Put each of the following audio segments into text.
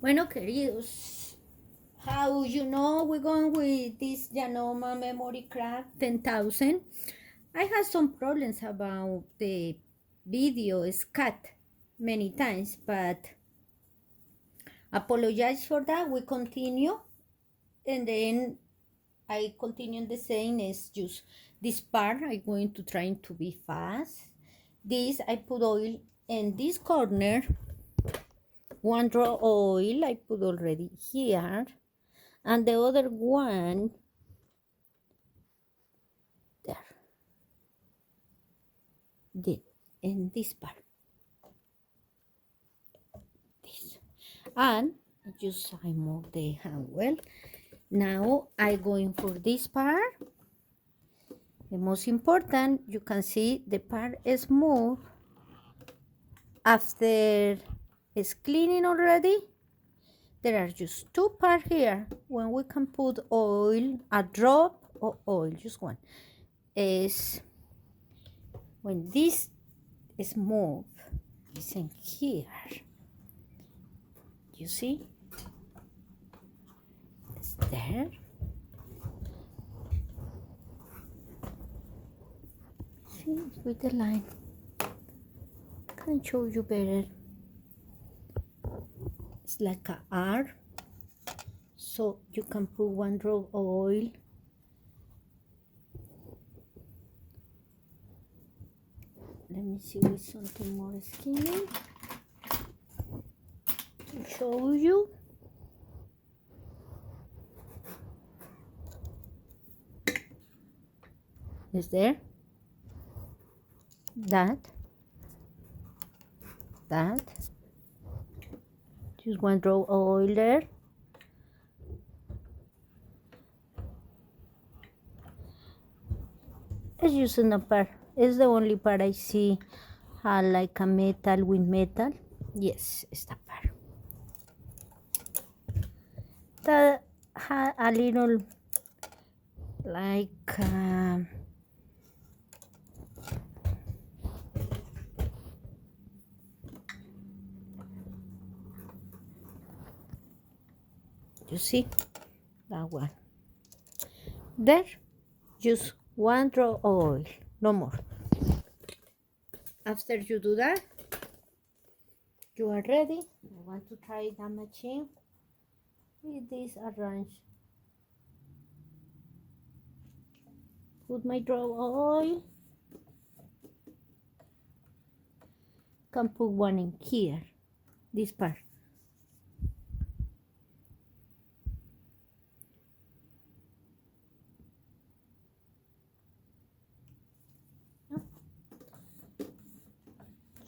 Bueno, queridos, how you know we're going with this Janome Memory Craft 10,000? I had some problems about the video. It's cut many times, but apologize for that. We continue, and then I continue the same as just this part. I'm going to try to be fast. This I put oil in this corner. One drop oil I put already here, and the other one there, did in this part, this, and just I move the hand well. Now I going for this part. The most important, you can see the part is moved after it's cleaning already. There are just two parts here. When we can put oil, a drop of oil, just one, is when this is moved, it's in here. You see? It's there. See, with the line. Can show you better. It's like a R. So you can put one drop of oil. Let me see with something more skinny to show you. Is there? That. Just one drop of oil there. It's using a part. It's the only part I see like a metal with metal. Yes, it's that part. That had a little like you see that one there, just one drop of oil, no more. After you do that, you are ready. I want to try that machine with this arrange. Put my drop of oil. Can put one in here, this part.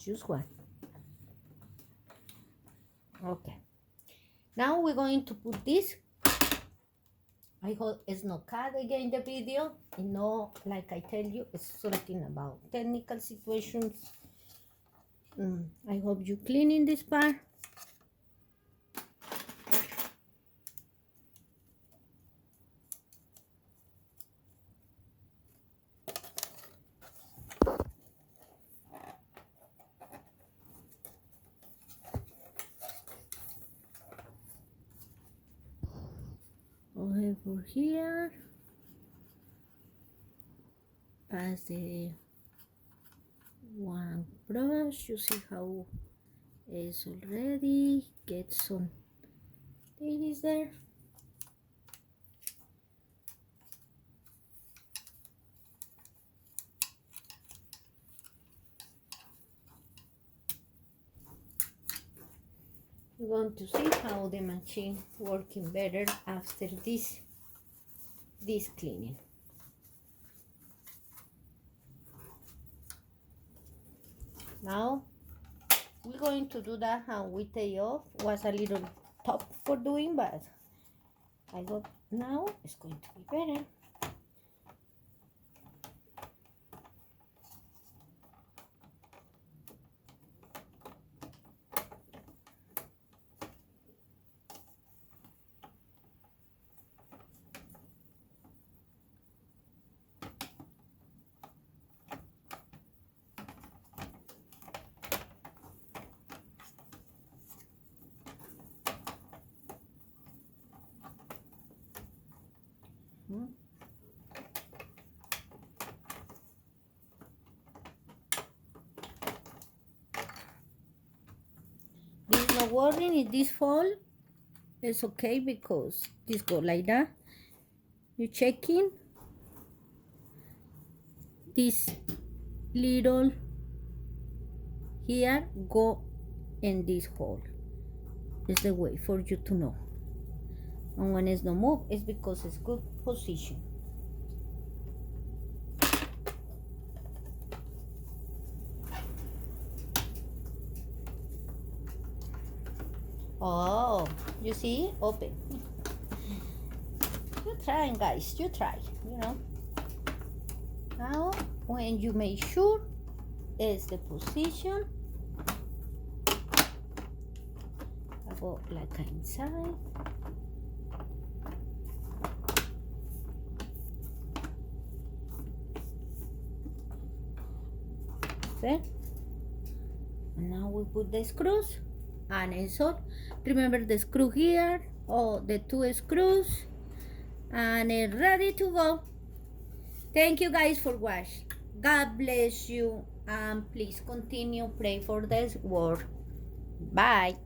Just one. Okay. Now we're going to put this. I hope it's not cut again the video. You know, like I tell you, it's something about technical situations. I hope you cleaning this part. Over here, pass the one brush. You see how it's already get some ladies there. We're going to see how the machine working better after this cleaning. Now we're going to do that how we take off. Was a little tough for doing, but I hope now it's going to be better. worry if this fall. It's okay because this go like that. You checking this little here go in this hole. It's the way for you to know. And when it's no move, it's because it's good position. Oh, you see? Open. You try, guys. You try. You know. Now, when you make sure it's the position, I go like inside. Okay. And now we put the screws. And it's all. Remember the screw here, or the 2 screws, and it's ready to go. Thank you guys for watching. God bless you, and please continue pray for this word. Bye.